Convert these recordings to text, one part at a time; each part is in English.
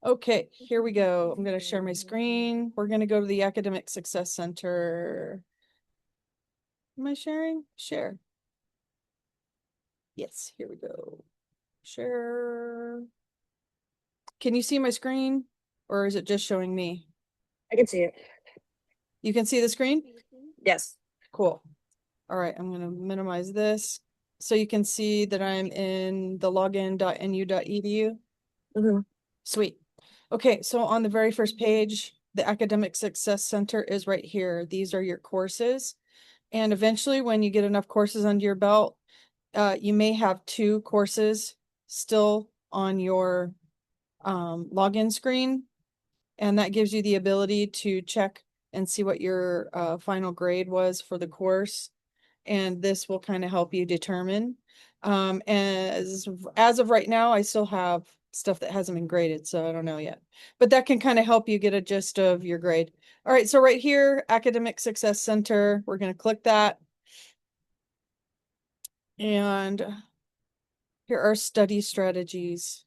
Okay, here we go. I'm going to share my screen. We're going to go to the Academic Success Center. Am I sharing? Share. Yes, here we go. Share. Can you see my screen or is it just showing me? I can see it. You can see the screen? Yes. Cool. All right, I'm going to minimize this so you can see that I'm in the login.nu.edu. Mm-hmm. Sweet. Okay, so on the very first page, the Academic Success Center is right here. These are your courses. And eventually, when you get enough courses under your belt, you may have 2 courses still on your login screen. And that gives you the ability to check and see what your final grade was for the course. And this will kind of help you determine. As of right now, I still have stuff that hasn't been graded, so I don't know yet. But that can kind of help you get a gist of your grade. All right, so right here, Academic Success Center, we're going to click that. And here are study strategies.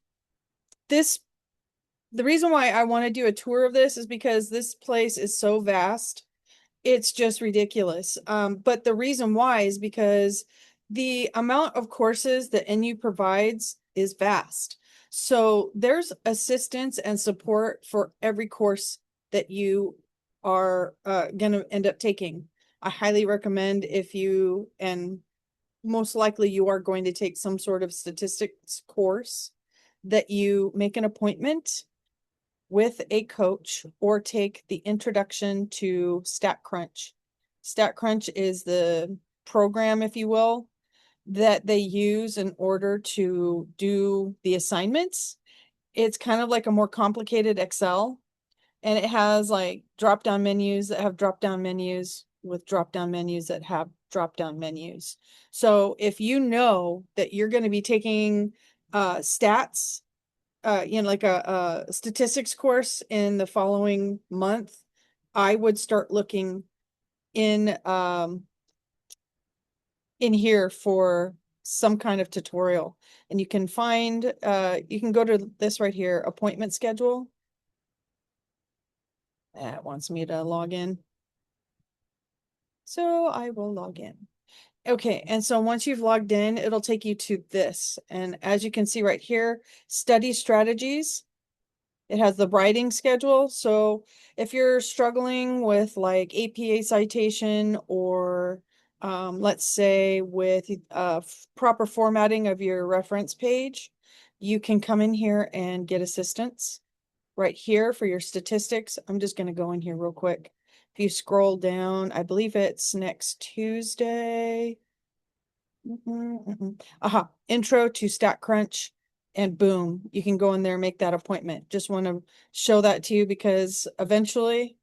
The reason why I want to do a tour of this is because this place is so vast. It's just ridiculous. But the reason why is because the amount of courses that NU provides is vast. So there's assistance and support for every course that you are going to end up taking. I highly recommend if you, and most likely you are going to take some sort of statistics course, that you make an appointment with a coach or take the introduction to StatCrunch. StatCrunch is the program, if you will, that they use in order to do the assignments. It's kind of like a more complicated Excel, and it has like drop-down menus that have drop-down menus with drop-down menus that have drop-down menus. So if you know that you're going to be taking stats, like a statistics course in the following month, I would start looking in in here for some kind of tutorial. And you can find you can go to this right here, appointment schedule. It wants me to log in. So I will log in. Okay, and so once you've logged in, it'll take you to this. And as you can see right here, study strategies. It has the writing schedule. So if you're struggling with like APA citation or let's say with proper formatting of your reference page, you can come in here and get assistance right here for your statistics. I'm just going to go in here real quick. If you scroll down, I believe it's next Tuesday. Aha, intro to StatCrunch, and boom, you can go in there and make that appointment. Just want to show that to you because eventually,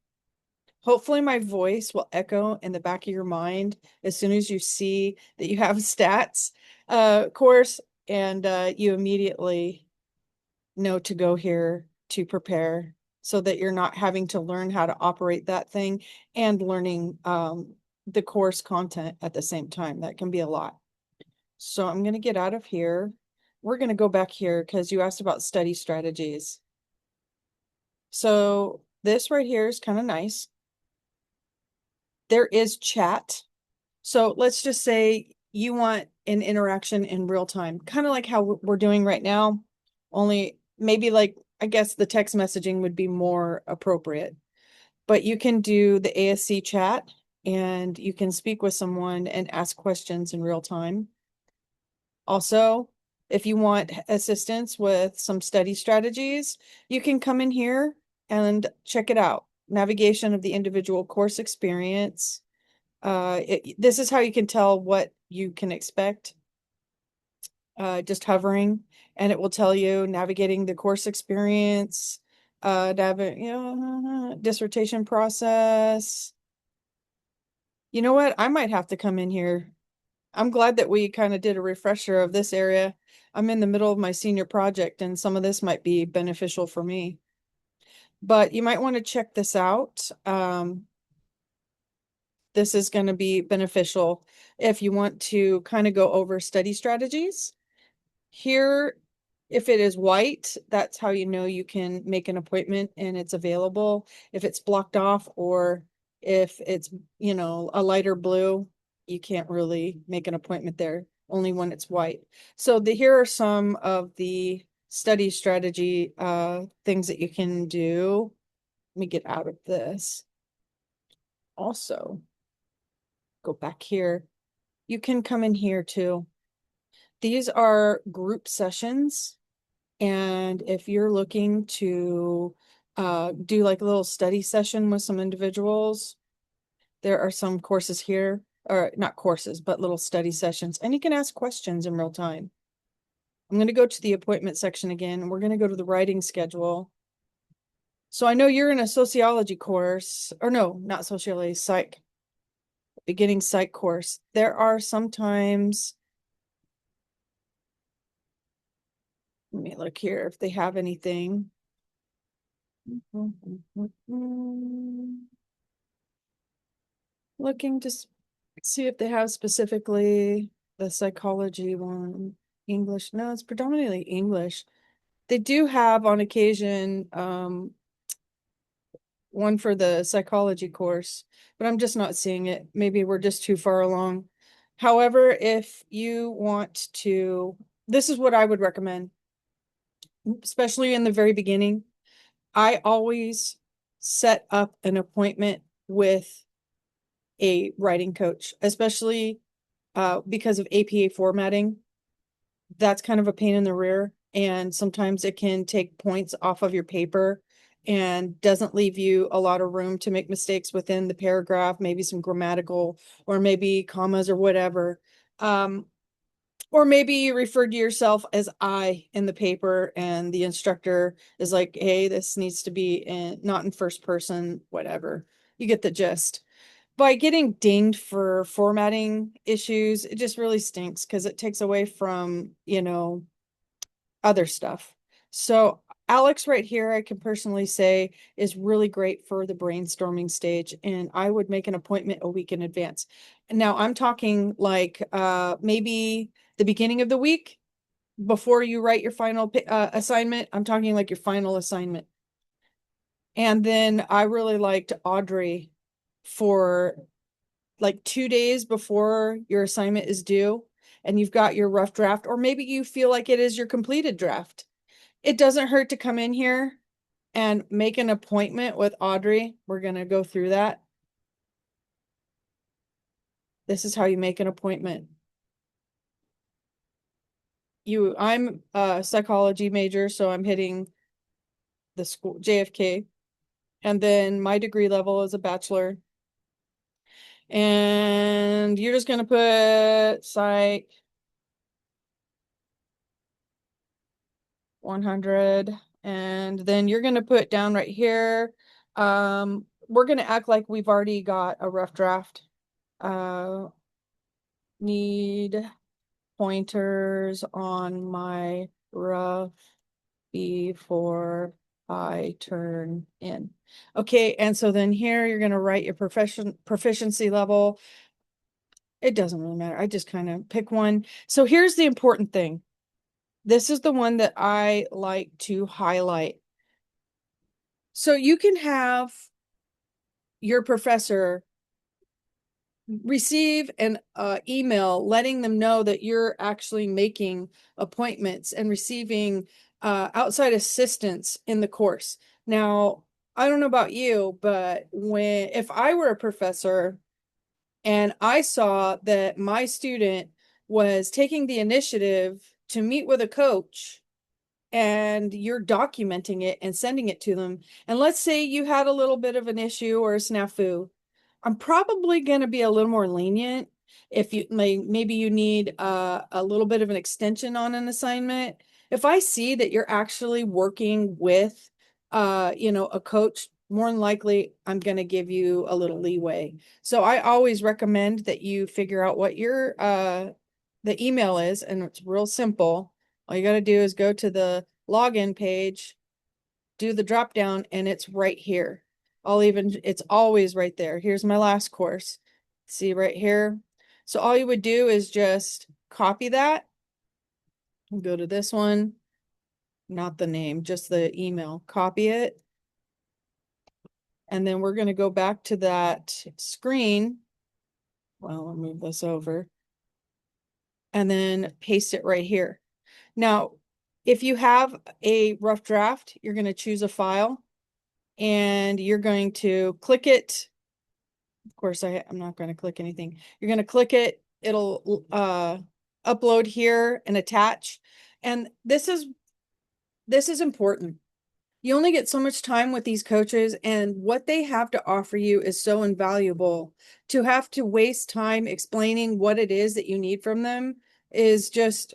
hopefully my voice will echo in the back of your mind as soon as you see that you have stats course, and you immediately know to go here to prepare so that you're not having to learn how to operate that thing and learning the course content at the same time. That can be a lot. So I'm going to get out of here. We're going to go back here because you asked about study strategies. So this right here is kind of nice. There is chat. So let's just say you want an interaction in real time, kind of like how we're doing right now, only maybe like, I guess the text messaging would be more appropriate. But you can do the ASC chat and you can speak with someone and ask questions in real time. Also, if you want assistance with some study strategies, you can come in here and check it out. Navigation of the individual course experience. This is how you can tell what you can expect. Just hovering, and it will tell you navigating the course experience, dissertation process. You know what? I might have to come in here. I'm glad that we kind of did a refresher of this area. I'm in the middle of my senior project and some of this might be beneficial for me. But you might want to check this out. This is going to be beneficial if you want to kind of go over study strategies. Here If it is white, that's how you know you can make an appointment and it's available. If it's blocked off or if it's, a lighter blue, you can't really make an appointment there, only when it's white. So here are some of the study strategy things that you can do. Let me get out of this. Also, go back here. You can come in here too. These are group sessions. And if you're looking to do like a little study session with some individuals, there are some courses here, or not courses, but little study sessions, and you can ask questions in real time. I'm going to go to the appointment section again, and we're going to go to the writing schedule. So I know you're in a sociology course, or no, not sociology, psych, beginning psych course. There are sometimes, let me look here if they have anything. Looking to see if they have specifically the psychology one. English. No, it's predominantly English. They do have on occasion one for the psychology course, but I'm just not seeing it. Maybe we're just too far along. However, if you want to, this is what I would recommend, especially in the very beginning. I always set up an appointment with a writing coach, especially because of APA formatting. That's kind of a pain in the rear. And sometimes it can take points off of your paper and doesn't leave you a lot of room to make mistakes within the paragraph, maybe some grammatical or maybe commas or whatever. Or maybe you refer to yourself as I in the paper and the instructor is like, hey, this needs to be not in first person, whatever. You get the gist. By getting dinged for formatting issues, it just really stinks because it takes away from, other stuff. So Alex right here, I can personally say is really great for the brainstorming stage. And I would make an appointment a week in advance. And now I'm talking like maybe the beginning of the week before you write your final assignment. I'm talking like your final assignment. And then I really liked Audrey for like 2 days before your assignment is due and you've got your rough draft, or maybe you feel like it is your completed draft. It doesn't hurt to come in here and make an appointment with Audrey. We're going to go through that. This is how you make an appointment. I'm a psychology major, so I'm hitting the school JFK. And then my degree level is a bachelor. And you're just going to put psych 100. And then you're going to put down right here. We're going to act like we've already got a rough draft. Need pointers on my rough before I turn in. Okay, and so then here you're going to write your proficiency level. It doesn't really matter. I just kind of pick one. So here's the important thing. This is the one that I like to highlight. So you can have your professor receive an email letting them know that you're actually making appointments and receiving outside assistance in the course. Now, I don't know about you, but if I were a professor and I saw that my student was taking the initiative to meet with a coach and you're documenting it and sending it to them, and let's say you had a little bit of an issue or a snafu, I'm probably going to be a little more lenient. If you maybe you need a little bit of an extension on an assignment. If I see that you're actually working with a coach, more than likely I'm going to give you a little leeway. So I always recommend that you figure out what your the email is, and it's real simple. All you got to do is go to the login page, do the drop down, and it's right here. It's always right there. Here's my last course. See right here. So all you would do is just copy that, go to this one, not the name, just the email, copy it. And then we're going to go back to that screen. Well, I'll move this over and then paste it right here. Now, if you have a rough draft, you're going to choose a file and you're going to click it. Of course, I'm not going to click anything. You're going to click it. It'll upload here and attach. And this is important. You only get so much time with these coaches, and what they have to offer you is so invaluable. To have to waste time explaining what it is that you need from them is just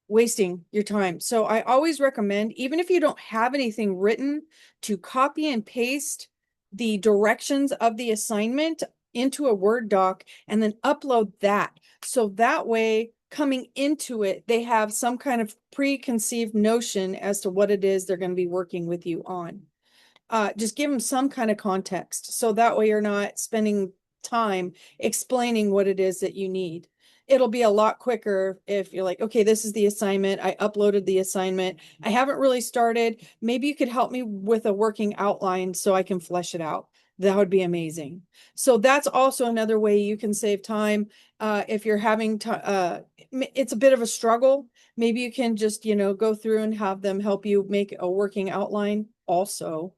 wasting your time. So I always recommend, even if you don't have anything written, to copy and paste the directions of the assignment into a Word doc and then upload that. So that way, coming into it, they have some kind of preconceived notion as to what it is they're going to be working with you on. Just give them some kind of context. So that way you're not spending time explaining what it is that you need. It'll be a lot quicker if you're like, okay, this is the assignment. I uploaded the assignment. I haven't really started. Maybe you could help me with a working outline so I can flesh it out. That would be amazing. So that's also another way you can save time. If you're having to, it's a bit of a struggle. Maybe you can just, go through and have them help you make a working outline also.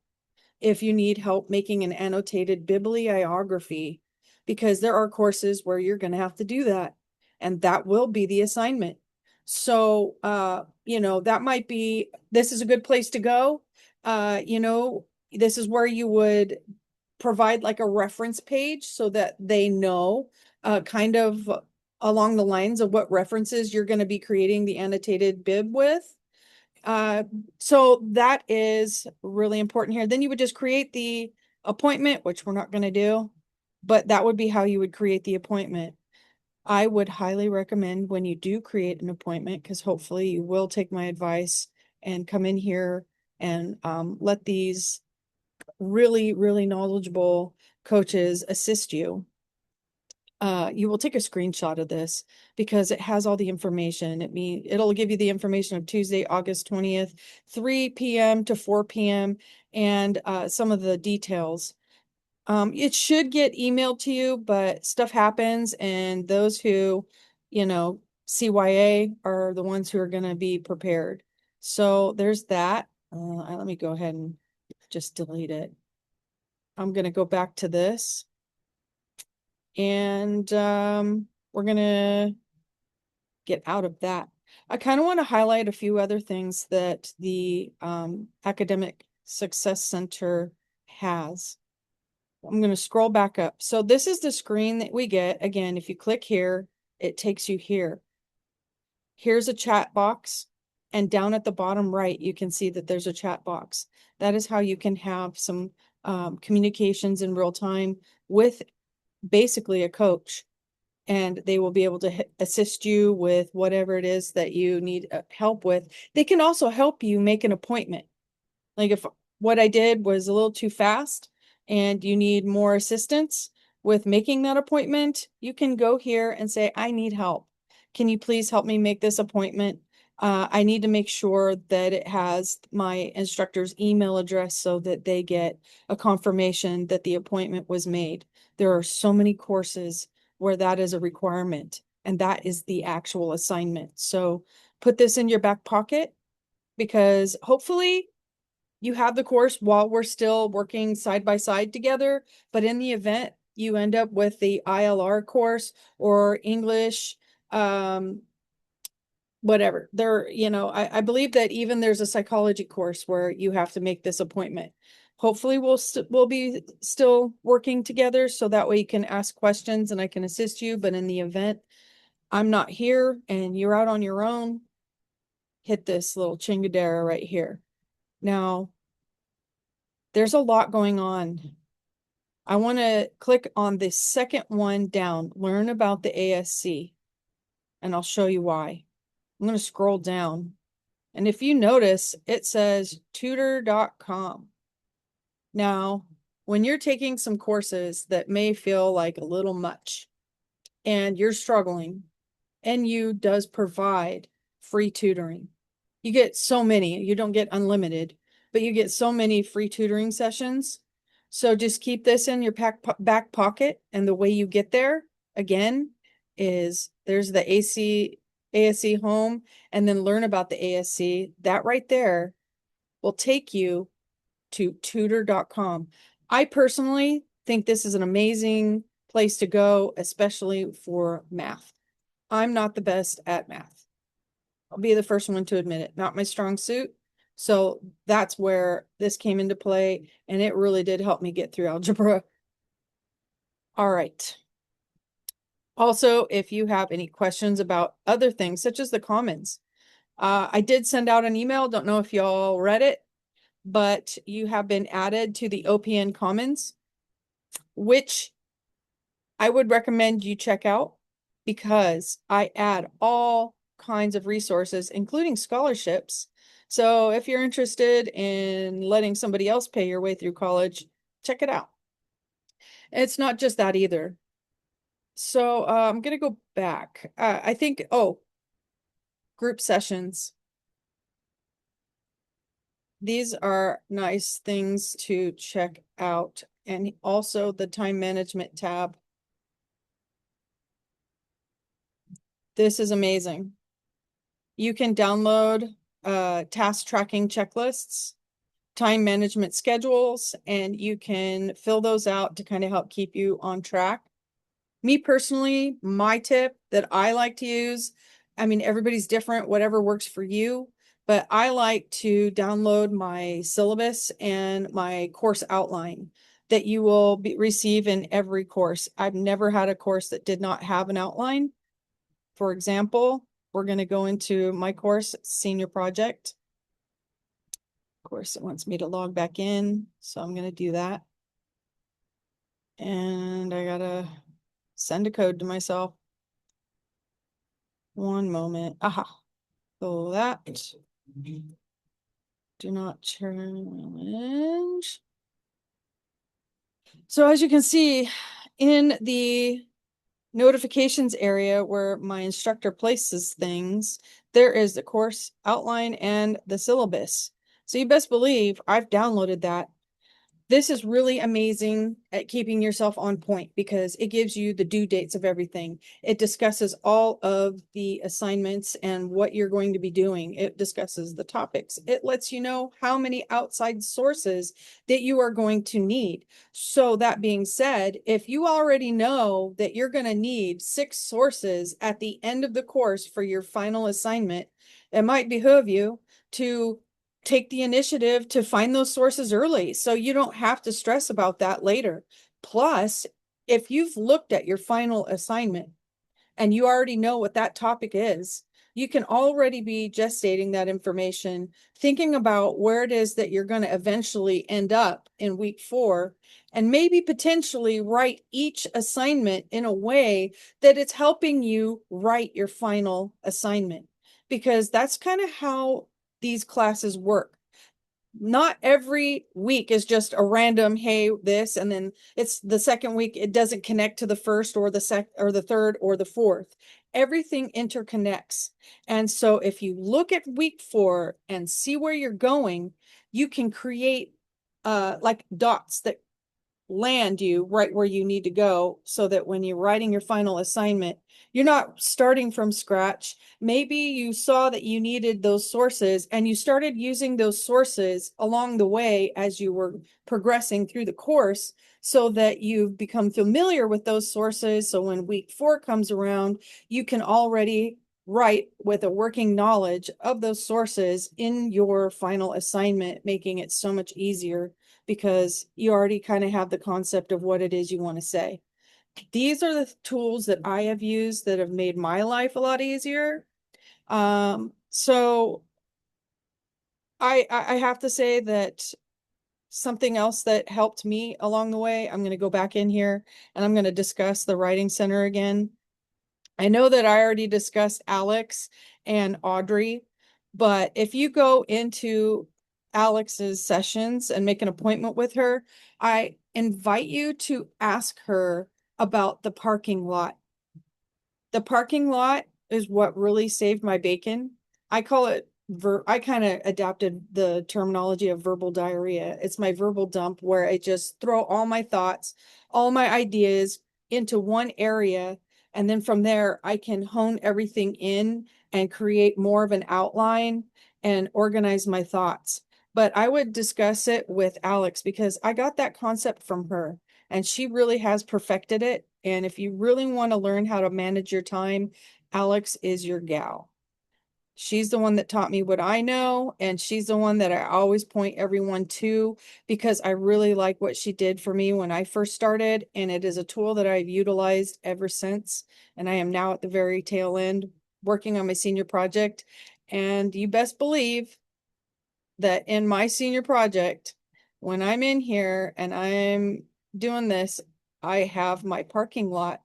If you need help making an annotated bibliography, because there are courses where you're going to have to do that, and that will be the assignment. So, that might be, this is a good place to go. This is where you would provide like a reference page so that they know kind of along the lines of what references you're going to be creating the annotated bib with. So that is really important here. Then you would just create the appointment, which we're not going to do, but that would be how you would create the appointment. I would highly recommend when you do create an appointment, because hopefully you will take my advice and come in here and let these really, really knowledgeable coaches assist you. You will take a screenshot of this because it has all the information. It'll give you the information of Tuesday, August 20th, 3 p.m. to 4 p.m. and some of the details. It should get emailed to you, but stuff happens, and those who, CYA are the ones who are going to be prepared. So there's that. Let me go ahead and just delete it. I'm going to go back to this. And we're going to get out of that. I kind of want to highlight a few other things that the Academic Success Center has. I'm going to scroll back up. So this is the screen that we get. Again, if you click here, it takes you here. Here's a chat box. And down at the bottom right, you can see that there's a chat box. That is how you can have some communications in real time with basically a coach, and they will be able to assist you with whatever it is that you need help with. They can also help you make an appointment. Like if what I did was a little too fast and you need more assistance with making that appointment, you can go here and say, I need help. Can you please help me make this appointment? I need to make sure that it has my instructor's email address so that they get a confirmation that the appointment was made. There are so many courses where that is a requirement, and that is the actual assignment. So put this in your back pocket, because hopefully you have the course while we're still working side by side together. But in the event you end up with the ILR course or English, whatever there, I believe that even there's a psychology course where you have to make this appointment. Hopefully we'll be still working together so that way you can ask questions and I can assist you. But in the event I'm not here and you're out on your own, hit this little chingadera right here. Now, there's a lot going on. I want to click on the second one down, learn about the ASC, and I'll show you why. I'm going to scroll down. And if you notice, it says tutor.com. Now, when you're taking some courses that may feel like a little much and you're struggling, NU does provide free tutoring. You get so many. You don't get unlimited, but you get so many free tutoring sessions. So just keep this in your back pocket. And the way you get there, again, is there's the ASC home, and then learn about the ASC. That right there will take you to tutor.com. I personally think this is an amazing place to go, especially for math. I'm not the best at math. I'll be the first one to admit it, not my strong suit. So that's where this came into play, and it really did help me get through algebra. All right. Also, if you have any questions about other things, such as the commons, I did send out an email. Don't know if y'all read it, but you have been added to the OPN Commons, which I would recommend you check out because I add all kinds of resources, including scholarships. So if you're interested in letting somebody else pay your way through college, check it out. It's not just that either. So I'm going to go back. I think, oh, group sessions. These are nice things to check out. And also the time management tab. This is amazing. You can download task tracking checklists, time management schedules, and you can fill those out to kind of help keep you on track. Me personally, my tip that I like to use, I mean, everybody's different, whatever works for you, but I like to download my syllabus and my course outline that you will receive in every course. I've never had a course that did not have an outline. For example, we're going to go into my course, senior project. Of course, it wants me to log back in, so I'm going to do that. And I gotta send a code to myself. One moment. Aha. So that. Do not challenge. So as you can see, in the notifications area where my instructor places things, there is the course outline and the syllabus. So you best believe I've downloaded that. This is really amazing at keeping yourself on point because it gives you the due dates of everything. It discusses all of the assignments and what you're going to be doing. It discusses the topics. It lets you know how many outside sources that you are going to need. So that being said, if you already know that you're going to need 6 sources at the end of the course for your final assignment, it might behoove you to take the initiative to find those sources early so you don't have to stress about that later. Plus, if you've looked at your final assignment and you already know what that topic is, you can already be gestating that information, thinking about where it is that you're going to eventually end up in week 4, and maybe potentially write each assignment in a way that it's helping you write your final assignment, because that's kind of how these classes work. Not every week is just a random, hey, this, and then it's the second week, it doesn't connect to the first or the third or the fourth. Everything interconnects. And so if you look at week 4 and see where you're going, you can create like dots that land you right where you need to go so that when you're writing your final assignment, you're not starting from scratch. Maybe you saw that you needed those sources and you started using those sources along the way as you were progressing through the course so that you've become familiar with those sources. So when week 4 comes around, you can already write with a working knowledge of those sources in your final assignment, making it so much easier because you already kind of have the concept of what it is you want to say. These are the tools that I have used that have made my life a lot easier. So I have to say that something else that helped me along the way, I'm going to go back in here and I'm going to discuss the Writing Center again. I know that I already discussed Alex and Audrey, but if you go into Alex's sessions and make an appointment with her, I invite you to ask her about the parking lot. The parking lot is what really saved my bacon. I call it I kind of adapted the terminology of verbal diarrhea. It's my verbal dump where I just throw all my thoughts, all my ideas into one area. And then from there, I can hone everything in and create more of an outline and organize my thoughts. But I would discuss it with Alex because I got that concept from her and she really has perfected it. And if you really want to learn how to manage your time, Alex is your gal. She's the one that taught me what I know, and she's the one that I always point everyone to because I really like what she did for me when I first started, and it is a tool that I've utilized ever since. And I am now at the very tail end working on my senior project. And you best believe that in my senior project, when I'm in here and I'm doing this, I have my parking lot.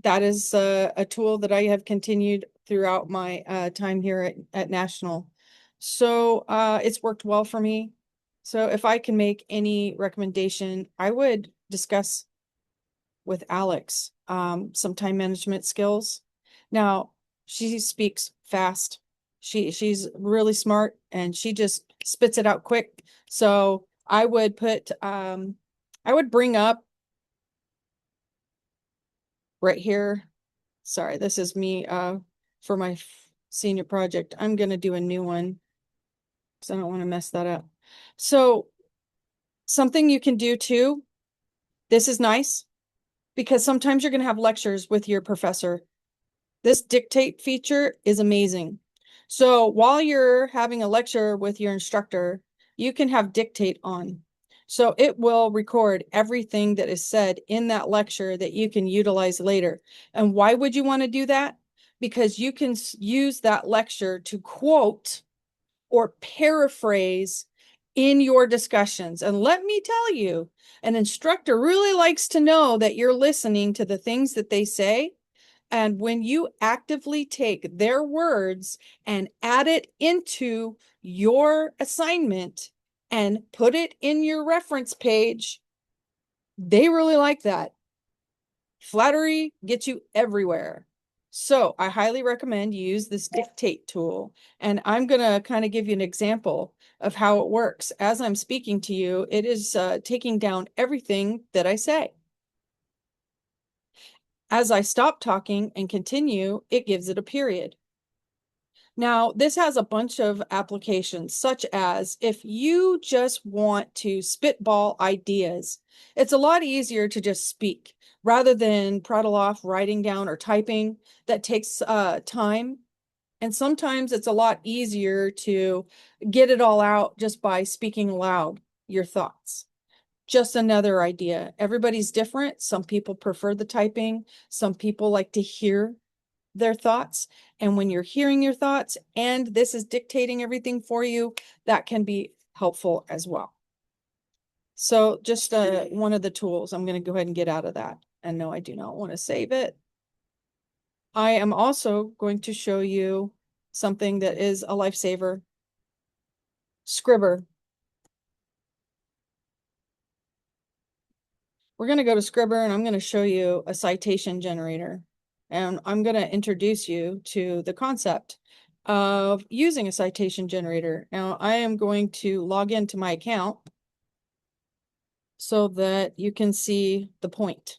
That is a tool that I have continued throughout my time here at National. So it's worked well for me. So if I can make any recommendation, I would discuss with Alex some time management skills. Now, she speaks fast. She's really smart and she just spits it out quick. So I would bring up right here. Sorry, this is me for my senior project. I'm gonna do a new one because I don't want to mess that up. So something you can do too, this is nice because sometimes you're gonna have lectures with your professor. This dictate feature is amazing. So while you're having a lecture with your instructor, you can have dictate on. So it will record everything that is said in that lecture that you can utilize later. And why would you want to do that? Because you can use that lecture to quote or paraphrase in your discussions. And let me tell you, an instructor really likes to know that you're listening to the things that they say. And when you actively take their words and add it into your assignment and put it in your reference page, they really like that. Flattery gets you everywhere. So I highly recommend you use this dictate tool. And I'm going to kind of give you an example of how it works. As I'm speaking to you, it is taking down everything that I say. As I stop talking and continue, it gives it a period. Now, this has a bunch of applications, such as if you just want to spitball ideas, it's a lot easier to just speak rather than prattle off writing down or typing. That takes time. And sometimes it's a lot easier to get it all out just by speaking aloud your thoughts. Just another idea. Everybody's different. Some people prefer the typing. Some people like to hear their thoughts. And when you're hearing your thoughts and this is dictating everything for you, that can be helpful as well. So just one of the tools. I'm going to go ahead and get out of that. And no, I do not want to save it. I am also going to show you something that is a lifesaver. Scribber. We're going to go to Scribber and I'm going to show you a citation generator. And I'm going to introduce you to the concept of using a citation generator. Now, I am going to log into my account so that you can see the point.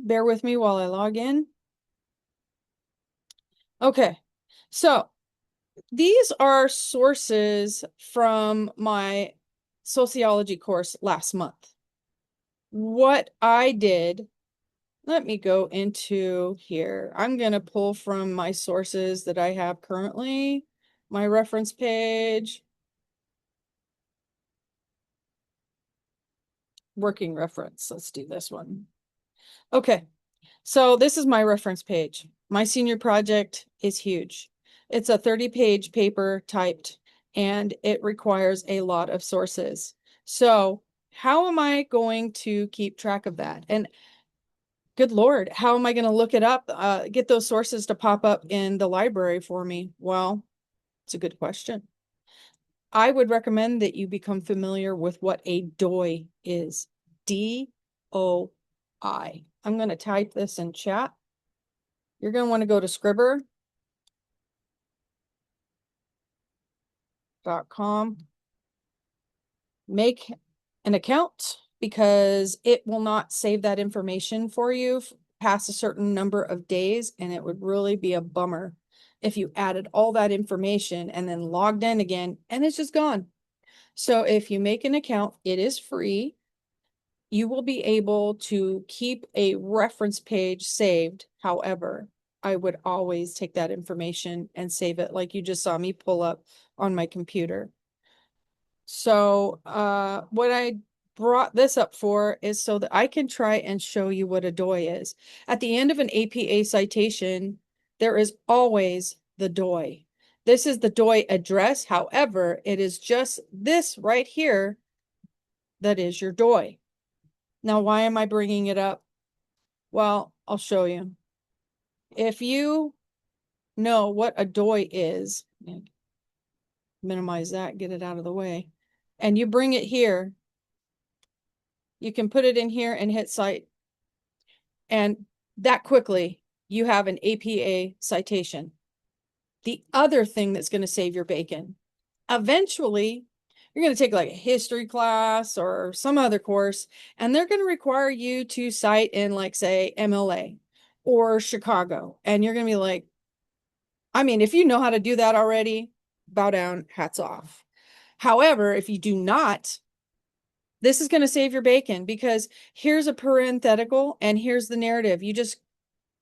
Bear with me while I log in. Okay, so these are sources from my sociology course last month. What I did, let me go into here. I'm going to pull from my sources that I have currently, my reference page, working reference. Let's do this one. Okay, so this is my reference page. My senior project is huge. It's a 30-page paper typed, and it requires a lot of sources. So how am I going to keep track of that? And good Lord, how am I going to look it up, get those sources to pop up in the library for me? Well, it's a good question. I would recommend that you become familiar with what a DOI is. DOI. I'm going to type this in chat. you're going to want to go to scribber.com, make an account because it will not save that information for you past a certain number of days. And it would really be a bummer if you added all that information and then logged in again and it's just gone. So if you make an account, it is free. You will be able to keep a reference page saved. However, I would always take that information and save it like you just saw me pull up on my computer. So what I brought this up for is so that I can try and show you what a DOI is. At the end of an APA citation, there is always the DOI. This is the DOI address. However, it is just this right here that is your DOI. Now, why am I bringing it up? Well, I'll show you. If you know what a DOI is, minimize that, get it out of the way, and you bring it here, you can put it in here and hit cite. And that quickly, you have an APA citation. The other thing that's going to save your bacon, eventually, you're going to take like a history class or some other course, and they're going to require you to cite in, like, say, MLA or Chicago. And you're going to be like, I mean, if you know how to do that already, bow down, hats off. However, if you do not, this is going to save your bacon because here's a parenthetical and here's the narrative. You just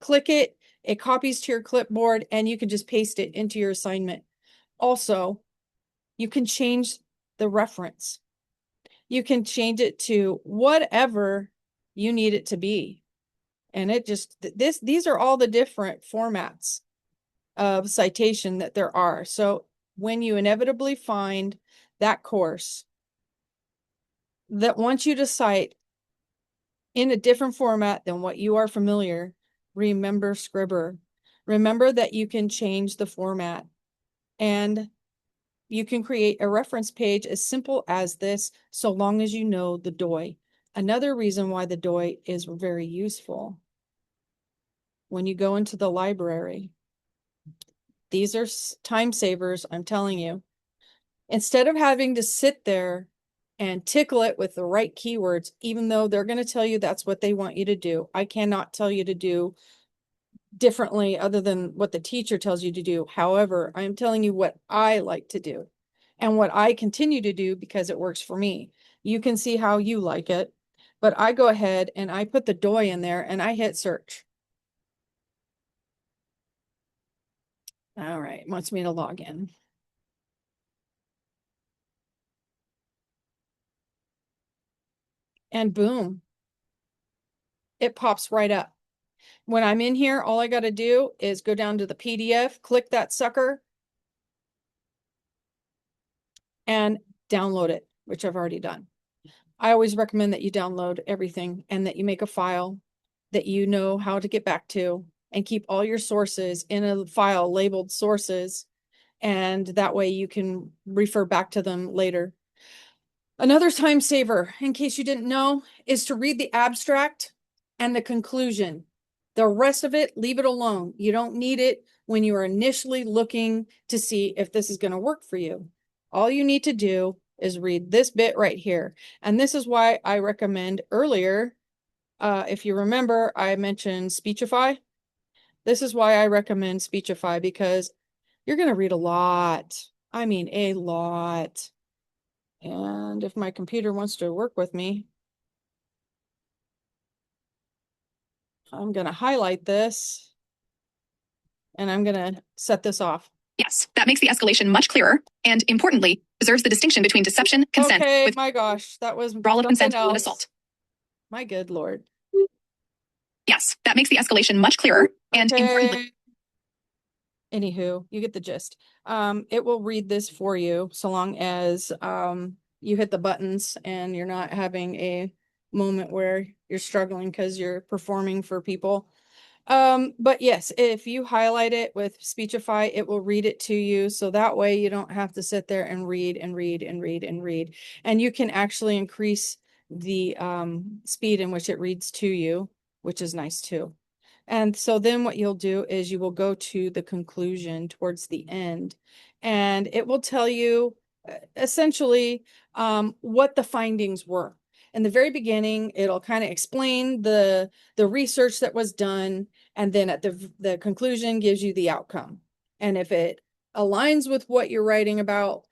click it, it copies to your clipboard, and you can just paste it into your assignment. Also, you can change the reference. You can change it to whatever you need it to be. And it just, these are all the different formats of citation that there are. So when you inevitably find that course that wants you to cite in a different format than what you are familiar, remember Scribber. Remember that you can change the format and you can create a reference page as simple as this, so long as you know the DOI. Another reason why the DOI is very useful. When you go into the library, these are time savers, I'm telling you. Instead of having to sit there and tickle it with the right keywords, even though they're going to tell you that's what they want you to do. I cannot tell you to do differently other than what the teacher tells you to do. However, I'm telling you what I like to do and what I continue to do because it works for me. You can see how you like it, but I go ahead and I put the DOI in there and I hit search. All right, wants me to log in. And boom, it pops right up. When I'm in here, all I got to do is go down to the PDF, click that sucker, and download it, which I've already done. I always recommend that you download everything and that you make a file that you know how to get back to and keep all your sources in a file labeled sources. And that way you can refer back to them later. Another time saver, in case you didn't know, is to read the abstract and the conclusion. The rest of it, leave it alone. You don't need it when you are initially looking to see if this is going to work for you. All you need to do is read this bit right here. And this is why I recommend earlier, if you remember, I mentioned Speechify. This is why I recommend Speechify, because you're going to read a lot. I mean, a lot. And if my computer wants to work with me, I'm going to highlight this and I'm going to set this off. Yes, that makes the escalation much clearer and, importantly, preserves the distinction between deception, consent, Okay, with my gosh, that was brawl of consent and else. assault. My good Lord. Yes, that makes the escalation much clearer and, importantly. Anywho, you get the gist. It will read this for you so long as you hit the buttons and you're not having a moment where you're struggling because you're performing for people. But yes, if you highlight it with Speechify, it will read it to you. So that way you don't have to sit there and read and read and read and read. And you can actually increase the speed in which it reads to you, which is nice too. And so then what you'll do is you will go to the conclusion towards the end, and it will tell you essentially what the findings were. In the very beginning, it'll kind of explain the research that was done, and then at the conclusion gives you the outcome. And if it aligns with what you're writing about,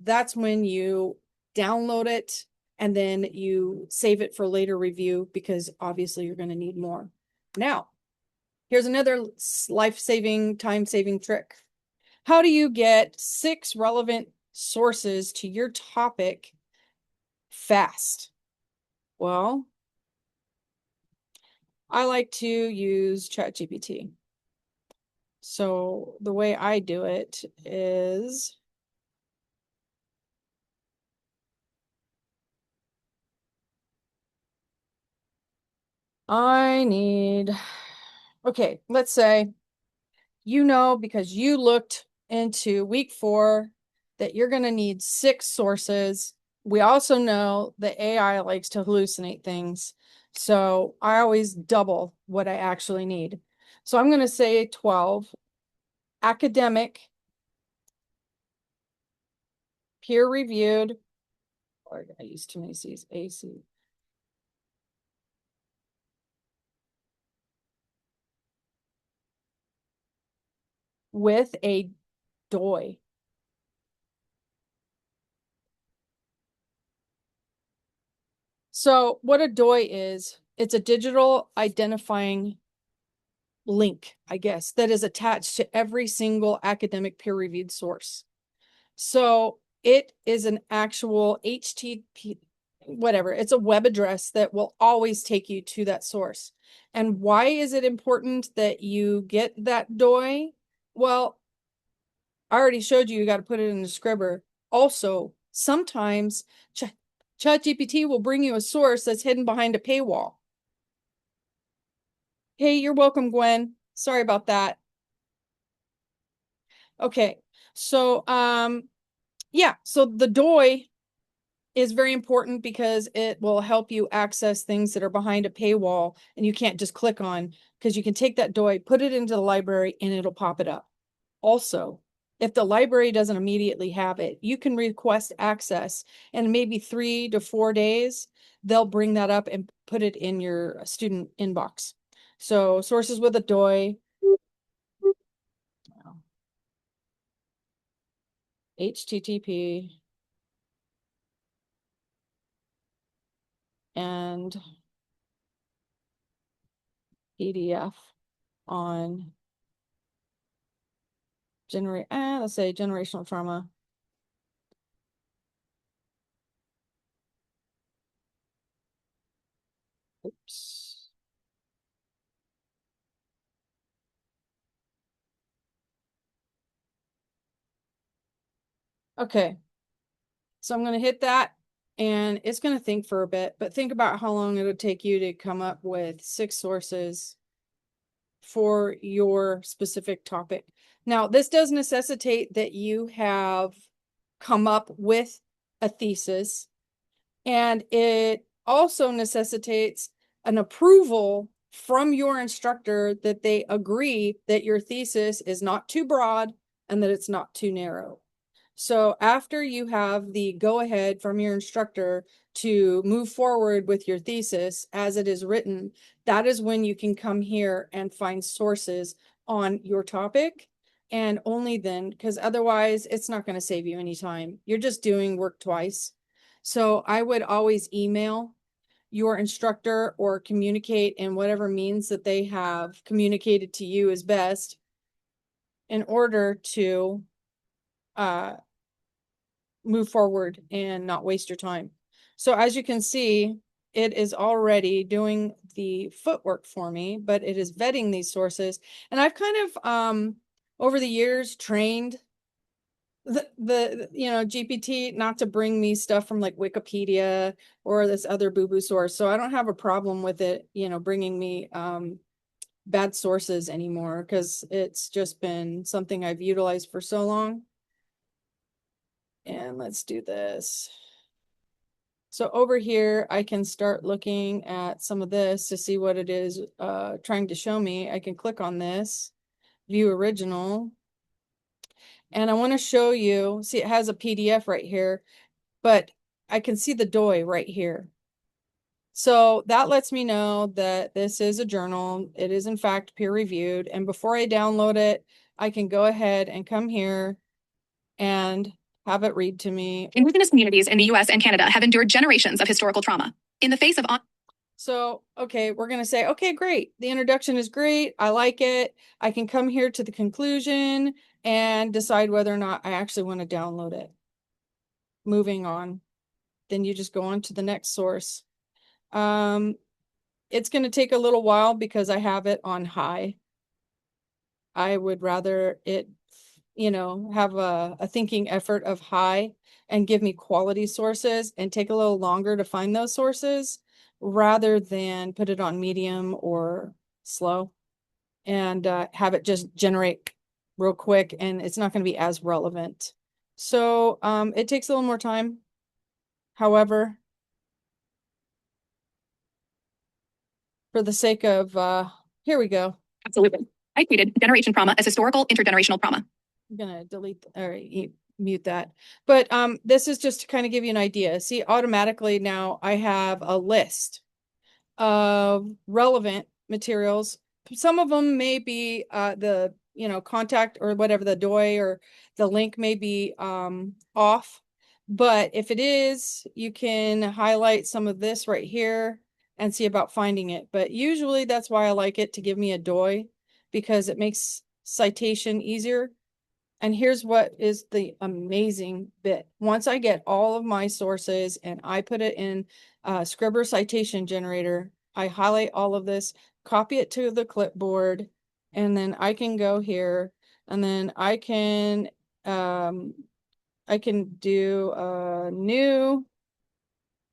that's when you download it and then you save it for later review, because obviously you're going to need more. Now, here's another life-saving, time-saving trick. How do you get 6 relevant sources to your topic fast? Well, I like to use ChatGPT. So the way I do it is okay, let's say, because you looked into week 4 that you're going to need 6 sources. We also know that AI likes to hallucinate things. So I always double what I actually need. So I'm going to say 12 academic, peer-reviewed, or I use too many C's, AC. With a DOI. So what a DOI is, it's a digital identifying link, I guess, that is attached to every single academic peer-reviewed source. So it is an actual HTTP, whatever, it's a web address that will always take you to that source. And why is it important that you get that DOI? Well, I already showed you got to put it in the Scribber. Also, sometimes ChatGPT will bring you a source that's hidden behind a paywall. Hey, you're welcome, Gwen. Sorry about that. Okay, so yeah, so the DOI is very important because it will help you access things that are behind a paywall and you can't just click on, because you can take that DOI, put it into the library, and it'll pop it up. Also, if the library doesn't immediately have it, you can request access, and maybe 3 to 4 days, they'll bring that up and put it in your student inbox. So sources with a DOI, HTTP, and PDF on let's say generational trauma. Oops. Okay. So I'm going to hit that, and it's going to think for a bit, but think about how long it would take you to come up with 6 sources for your specific topic. Now, this does necessitate that you have come up with a thesis, and it also necessitates an approval from your instructor that they agree that your thesis is not too broad and that it's not too narrow. So after you have the go-ahead from your instructor to move forward with your thesis as it is written, that is when you can come here and find sources on your topic. And only then, because otherwise it's not going to save you any time. You're just doing work twice. So I would always email your instructor or communicate in whatever means that they have communicated to you is best in order to move forward and not waste your time. So as you can see, it is already doing the footwork for me, but it is vetting these sources. And I've kind of over the years trained the GPT not to bring me stuff from like Wikipedia or this other boo-boo source. So I don't have a problem with it, bringing me bad sources anymore, because it's just been something I've utilized for so long. And let's do this. So over here, I can start looking at some of this to see what it is trying to show me. I can click on this, view original. And I want to show you, see, it has a PDF right here, but I can see the DOI right here. So that lets me know that this is a journal. It is in fact peer reviewed. And before I download it, I can go ahead and come here and have it read to me. Indigenous communities in the US and Canada have endured generations of historical trauma. In the face of So, okay, we're going to say, okay, great. The introduction is great. I like it. I can come here to the conclusion and decide whether or not I actually want to download it. Moving on. Then you just go on to the next source. It's going to take a little while because I have it on high. I would rather it, have a thinking effort of high and give me quality sources and take a little longer to find those sources rather than put it on medium or slow and have it just generate real quick, and it's not going to be as relevant. So it takes a little more time. However, for the sake of, here we go. absolutely. I treated generation trauma as historical intergenerational trauma. I'm gonna delete or mute that. But this is just to kind of give you an idea. See, automatically now I have a list of relevant materials. Some of them may be the contact or whatever, the DOI or the link may be off. But if it is, you can highlight some of this right here and see about finding it. But usually that's why I like it to give me a DOI, because it makes citation easier. And here's what is the amazing bit. Once I get all of my sources and I put it in Scribber citation generator, I highlight all of this, copy it to the clipboard, and then I can go here and then I can do a new,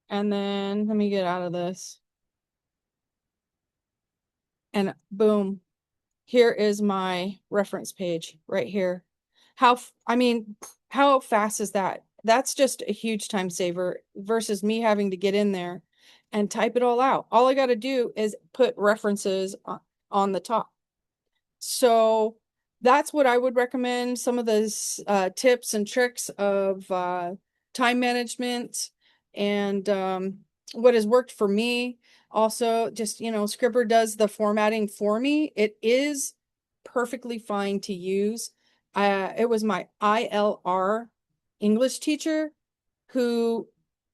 and then let me get out of this. And boom, here is my reference page right here. How fast is that? That's just a huge time saver versus me having to get in there and type it all out. All I got to do is put references on the top. So that's what I would recommend. Some of those tips and tricks of time management and what has worked for me. Also, just, Scribber does the formatting for me. It is perfectly fine to use. It was my ILR English teacher who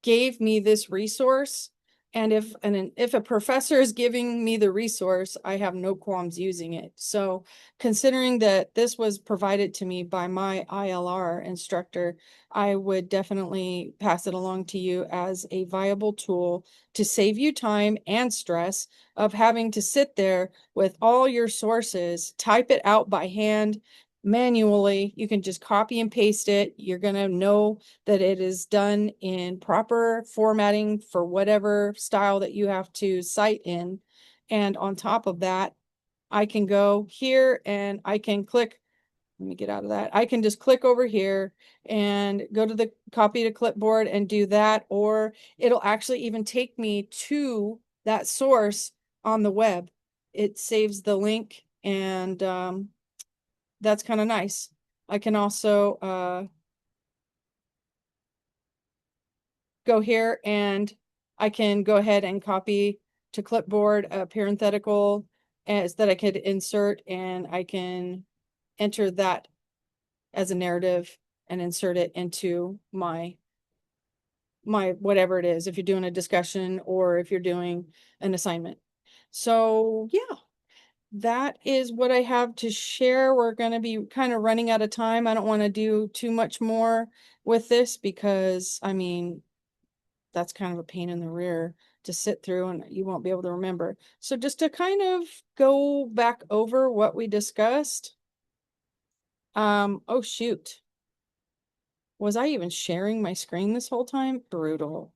gave me this resource. And if a professor is giving me the resource, I have no qualms using it. So considering that this was provided to me by my ILR instructor, I would definitely pass it along to you as a viable tool to save you time and stress of having to sit there with all your sources, type it out by hand, manually. You can just copy and paste it. You're going to know that it is done in proper formatting for whatever style that you have to cite in. And on top of that, I can go here and I can click. Let me get out of that. I can just click over here and go to the copy to clipboard and do that, or it'll actually even take me to that source on the web. It saves the link, and that's kind of nice. I can also go here and I can go ahead and copy to clipboard a parenthetical as that I could insert, and I can enter that as a narrative and insert it into my whatever it is, if you're doing a discussion or if you're doing an assignment. So yeah, that is what I have to share. We're going to be kind of running out of time. I don't want to do too much more with this because that's kind of a pain in the rear to sit through and you won't be able to remember. So just to kind of go back over what we discussed. Oh shoot. Was I even sharing my screen this whole time? Brutal.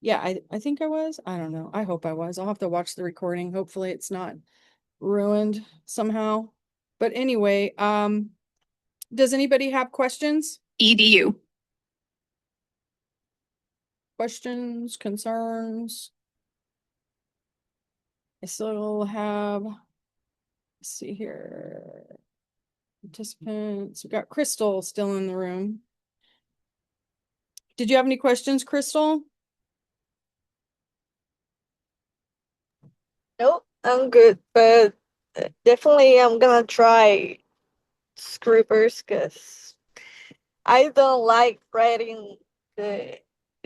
Yeah, I think I was. I don't know. I hope I was. I'll have to watch the recording. Hopefully it's not ruined somehow. But anyway, does anybody have questions? EDU. questions, concerns? I still have, let's see here. Participants, we got Crystal still in the room. Did you have any questions, Crystal? Nope, I'm good, but definitely I'm gonna try Scribbers because I don't like writing the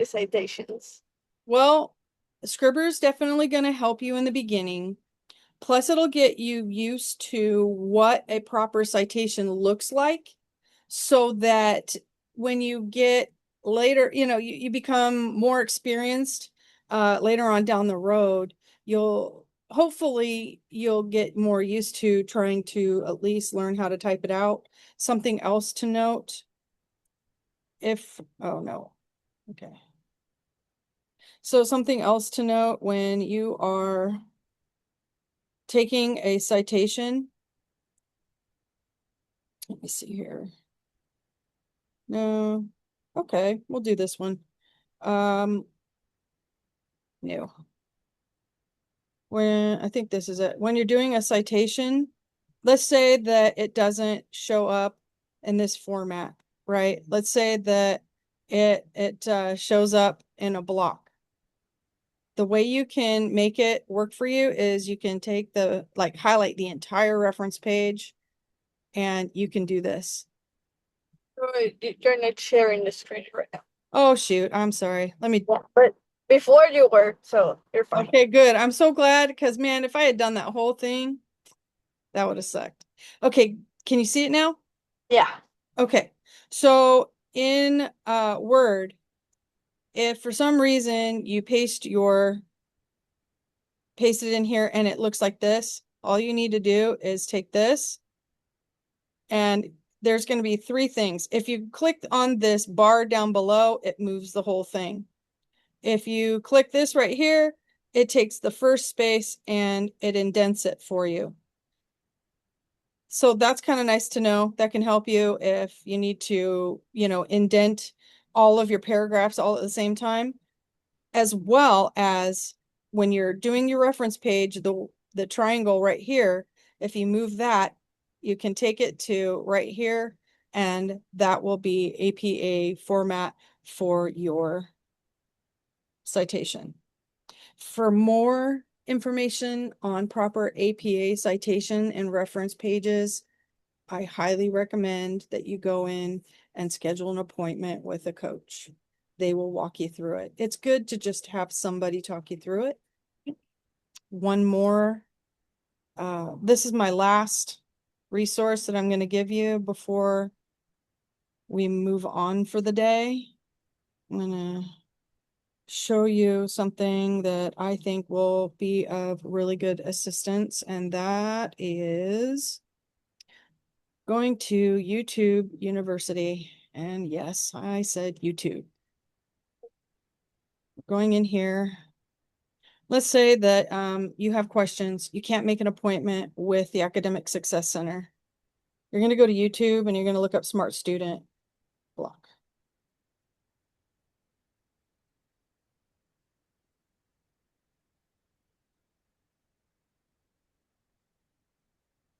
citations. Well, Scribber is definitely going to help you in the beginning. Plus, it'll get you used to what a proper citation looks like so that when you get later, you become more experienced later on down the road, you'll get more used to trying to at least learn how to type it out. Something else to note, oh no, okay. So something else to note when you are taking a citation. Let me see here. No. Okay, we'll do this one. No. When I think this is it. When you're doing a citation, let's say that it doesn't show up in this format, right? Let's say that it shows up in a block. The way you can make it work for you is you can take highlight the entire reference page and you can do this. You're not sharing the screen right now. Oh, shoot. I'm sorry. Let me. Yeah, but before you were, so you're fine. Okay, good. I'm so glad because, man, if I had done that whole thing, that would have sucked. Okay, can you see it now? Yeah. Okay, so in Word, if for some reason you paste it in here and it looks like this, all you need to do is take this and there's going to be three things. If you click on this bar down below, it moves the whole thing. If you click this right here, it takes the first space and it indents it for you. So that's kind of nice to know. That can help you if you need to, indent all of your paragraphs all at the same time, as well as when you're doing your reference page, the triangle right here, if you move that, you can take it to right here, and that will be APA format for your citation. For more information on proper APA citation and reference pages, I highly recommend that you go in and schedule an appointment with a coach. They will walk you through it. It's good to just have somebody talk you through it. One more. This is my last resource that I'm going to give you before we move on for the day. I'm going to show you something that I think will be of really good assistance, and that is going to YouTube University. And yes, I said YouTube. Going in here. Let's say that you have questions. You can't make an appointment with the Academic Success Center. You're going to go to YouTube and you're going to look up Smart Student block.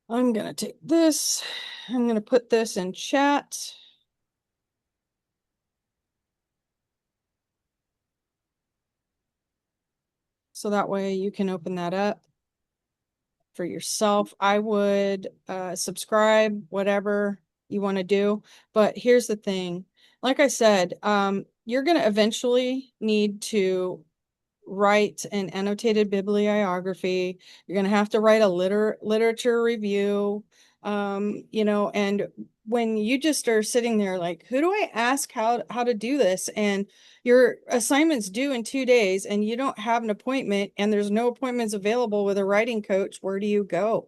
I'm going to take this. I'm going to put this in chat. So that way you can open that up for yourself. I would subscribe, whatever you want to do. But here's the thing. Like I said, you're going to eventually need to write an annotated bibliography. You're going to have to write a literature review. And when you just are sitting there like, who do I ask how to do this? And your assignment's due in 2 days and you don't have an appointment and there's no appointments available with a writing coach, where do you go?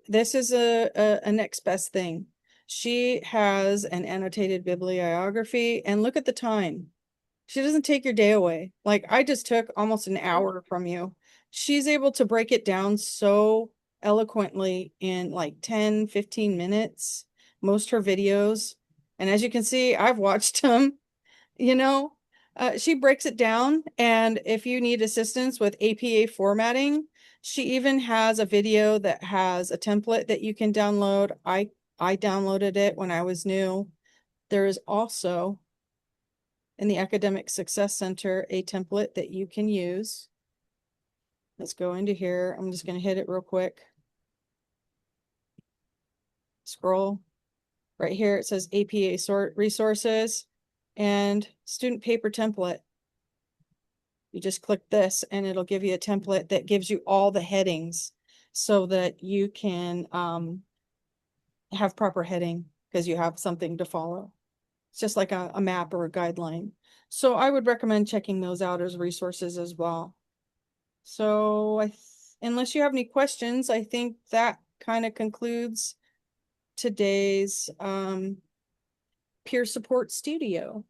This is a next best thing. She has an annotated bibliography, and look at the time. She doesn't take your day away. Like, I just took almost an hour from you. She's able to break it down so eloquently in like 10, 15 minutes, most her videos. And as you can see, I've watched them, you know. She breaks it down, and if you need assistance with APA formatting, she even has a video that has a template that you can download. I downloaded it when I was new. There is also in the Academic Success Center a template that you can use. Let's go into here. I'm just going to hit it real quick. Scroll. Right here it says APA sort resources and student paper template. You just click this and it'll give you a template that gives you all the headings so that you can have proper heading because you have something to follow. It's just like a map or a guideline. So I would recommend checking those out as resources as well. So unless you have any questions, I think that kind of concludes today's peer support studio.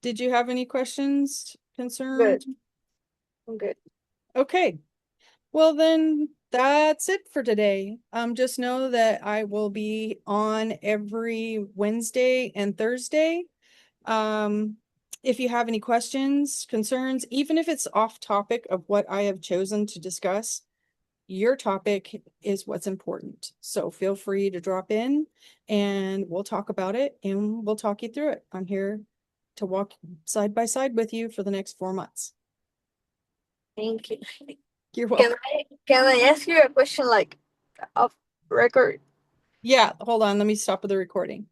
Did you have any questions, concerns? Good. I'm good. Okay. Well, then that's it for today. Just know that I will be on every Wednesday and Thursday. If you have any questions, concerns, even if it's off topic of what I have chosen to discuss, your topic is what's important. So feel free to drop in and we'll talk about it and we'll talk you through it. I'm here to walk side by side with you for the next 4 months. Thank you. You're welcome. Can I ask you a question like off record? Yeah, hold on. Let me stop with the recording.